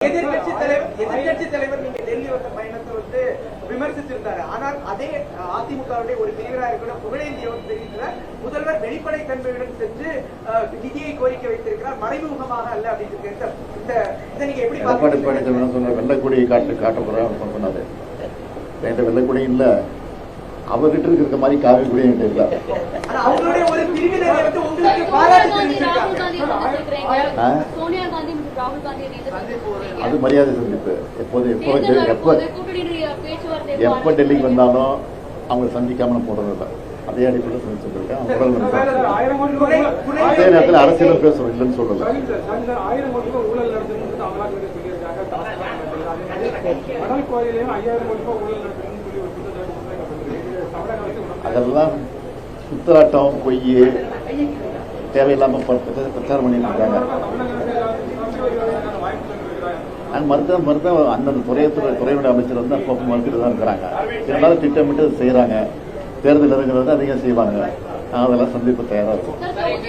எதிர்கட்சி தலைவர் நீங்க டெல்லி வந்த பயணத்தை வந்து விமர்சித்திருந்தாரு. ஆனால் அதே அதிமுகவுடைய ஒரு பிரிவினராக இருக்கிற புகழேந்தி அவர் தெரிவிக்கிறார், முதல்வர் வெளிப்படை தன்மையுடன் சென்று நிதியை கோரிக்கை வைத்திருக்கிறார், மறைமுகமாக அல்ல அப்படின்னு. இதை நீங்க எப்படி பாருங்க? வெள்ளக்குடியை காட்ட போறாரு சொன்னாரு. வெள்ளக்குடி இல்ல, அவர்கிட்ட இருக்கிற மாதிரி காவி கூட இல்ல. அவங்களுடைய ஒரு பிரிவினரை வந்து உங்களுக்கு பாராட்டு தெரிவிச்சிருக்காங்க. அது மரியாதை சந்திப்பு. எப்ப டெல்லிக்கு வந்தாலும் அவங்க சந்திக்காம போறதில்ல. அதே அடிப்படையில் சந்திச்சிருக்கேன். அதே நேரத்தில் அரசியலும் பேசுறோம், இல்லைன்னு சொல்லல. அதெல்லாம் குத்தலாட்டம், பொய், தேவையில்லாம பிரச்சாரம் பண்ணிட்டு இருக்காங்க. மருத்துவம் அந்தந்த துறையுடைய அமைச்சர் வந்து அப்பப்போ மறுத்துட்டு தான் இருக்கிறாங்க. இருந்தாலும் திட்டமிட்டு செய்யறாங்க. தேர்தல் இறங்குறது அதிகம் செய்வாங்க. அதெல்லாம் சந்திப்பு தயாரா இருக்கும்.